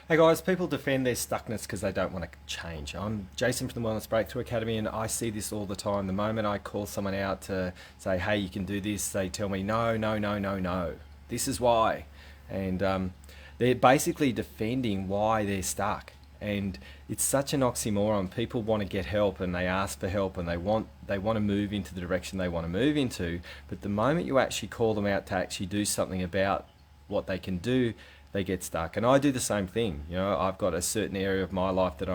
Hey guys, people defend their stuckness because they don't want to change. I'm Jason from the Wellness Breakthrough Academy, and I see this all the time. The moment I call someone out to say, hey, you can do this, they tell me, no, no, no, no, no. This is why. And they're basically defending why they're stuck. And it's such an oxymoron. People want to get help and they ask for help and they want to move into the direction they want to move into. But the moment you actually call them out to actually do something about what they can do, they get stuck. And I do the same thing. You know, I've got a certain area of my life that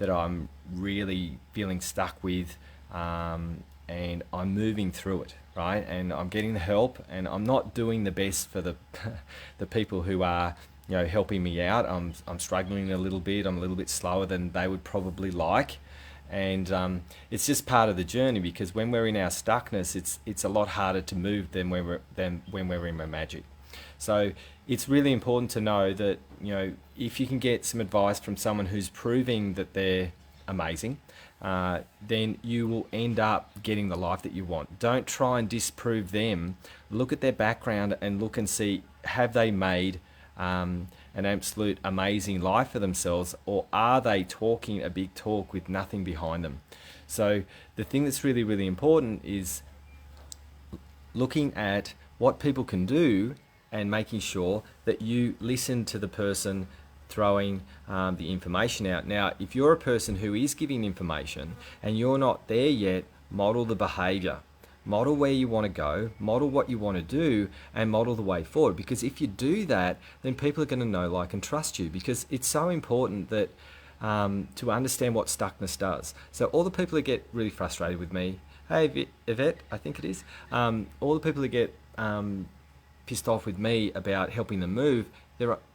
I'm really feeling stuck with, and I'm moving through it, right? And I'm getting the help, and I'm not doing the best for the the people who are, you know, helping me out. I'm struggling a little bit. I'm a little bit slower than they would probably like. And it's just part of the journey, because when we're in our stuckness, it's a lot harder to move than when we're in our magic. So it's really important to know that, you know, if you can get some advice from someone who's proving that they're amazing, then you will end up getting the life that you want. Don't try and disprove them. Look at their background and look and see, have they made an absolute amazing life for themselves, or are they talking a big talk with nothing behind them? So the thing that's really, really important is looking at what people can do and making sure that you listen to the person throwing the information out. Now, if you're a person who is giving information and you're not there yet, model the behavior. Model where you want to go, model what you want to do, and model the way forward. Because if you do that, then people are going to know, like, and trust you. Because it's so important that to understand what stuckness does. So all the people that get really frustrated with me, hey Yvette, I think it is, all the people that get pissed off with me about helping them move,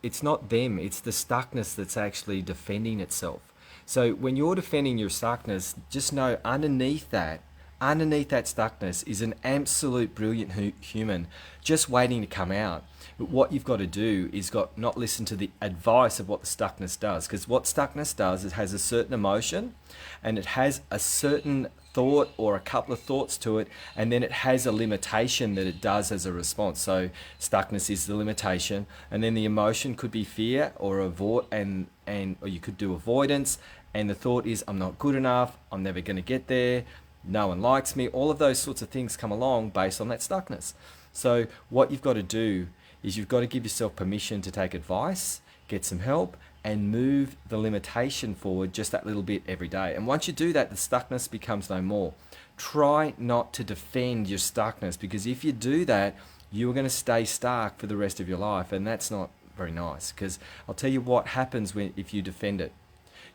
it's not them, it's the stuckness that's actually defending itself. So when you're defending your stuckness, just know underneath that stuckness is an absolute brilliant human just waiting to come out. But what you've got to do is not listen to the advice of what the stuckness does, because what stuckness does, it has a certain emotion and it has a certain thought or a couple of thoughts to it, and then it has a limitation that it does as a response. So stuckness is the limitation, and then the emotion could be fear or or you could do avoidance, and the thought is, I'm not good enough, I'm never going to get there, no one likes me. All of those sorts of things come along based on that stuckness. So what you've got to do is you've got to give yourself permission to take advice, get some help, and move the limitation forward just that little bit every day. And once you do that, the stuckness becomes no more. Try not to defend your stuckness, because if you do that, you're going to stay stuck for the rest of your life, and that's not very nice. Because I'll tell you what happens if you defend it.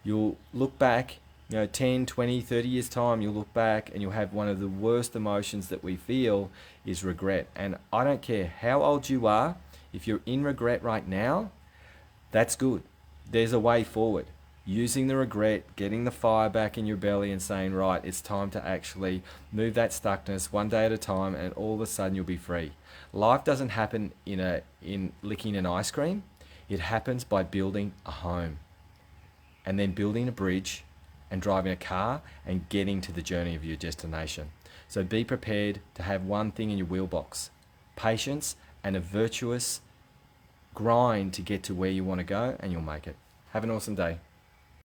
You'll look back, you know, 10, 20, 30 years time, you'll look back and you'll have one of the worst emotions that we feel is regret. And I don't care how old you are, if you're in regret right now, that's good. There's a way forward. Using the regret, getting the fire back in your belly and saying, right, it's time to actually move that stuckness one day at a time, and all of a sudden you'll be free. Life doesn't happen in licking an ice cream. It happens by building a home, and then building a bridge, and driving a car, and getting to the journey of your destination. So be prepared to have one thing in your wheelbox: patience and a virtuous grind to get to where you want to go, and you'll make it. Have an awesome day.